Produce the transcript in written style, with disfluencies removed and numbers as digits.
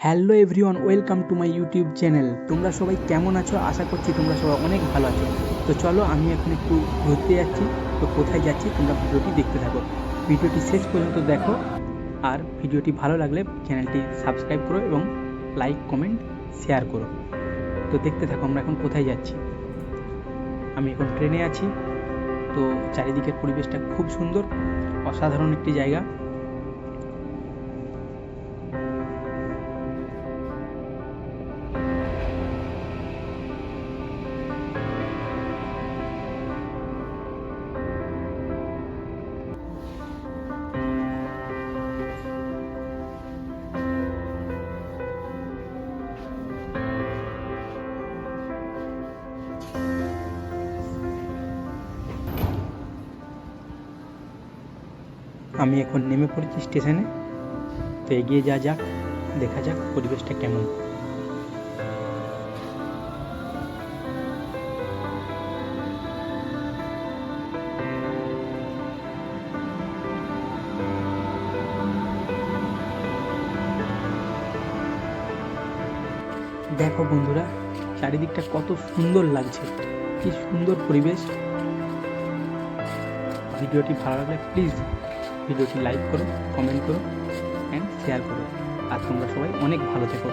Hello everyone, welcome to my YouTube channel. তোমরা সবাই কেমন আছো? আশা করছি তোমরা সবাই অনেক ভালো আছো। তো চলো, আমি এখন একটু ঘুরতে যাচ্ছি। তো কোথায় যাচ্ছি তোমরা ভিডিওটি দেখতে থাকো, ভিডিওটি শেষ পর্যন্ত দেখো। আর ভিডিওটি ভালো লাগলে চ্যানেলটি সাবস্ক্রাইব করো এবং লাইক কমেন্ট শেয়ার করো। তো দেখতে থাকো আমরা এখন কোথায় যাচ্ছি। আমি এখন ট্রেনে আছি। তো চারিদিকের পরিবেশটা খুব সুন্দর, অসাধারণ একটি জায়গা। আমি এখন নেমে পড়েছি স্টেশনে। তো এগিয়ে যাক, দেখা যাক পরিবেশটা কেমন। দেখো বন্ধুরা, চারিদিকটা কত সুন্দর লাগছে, কি সুন্দর পরিবেশ। ভিডিওটি ভালো লাগলে প্লিজ ভিডিওটি লাইক করো, কমেন্ট করো অ্যান্ড শেয়ার করো। আর তোমরা সবাই অনেক ভালো থেকো।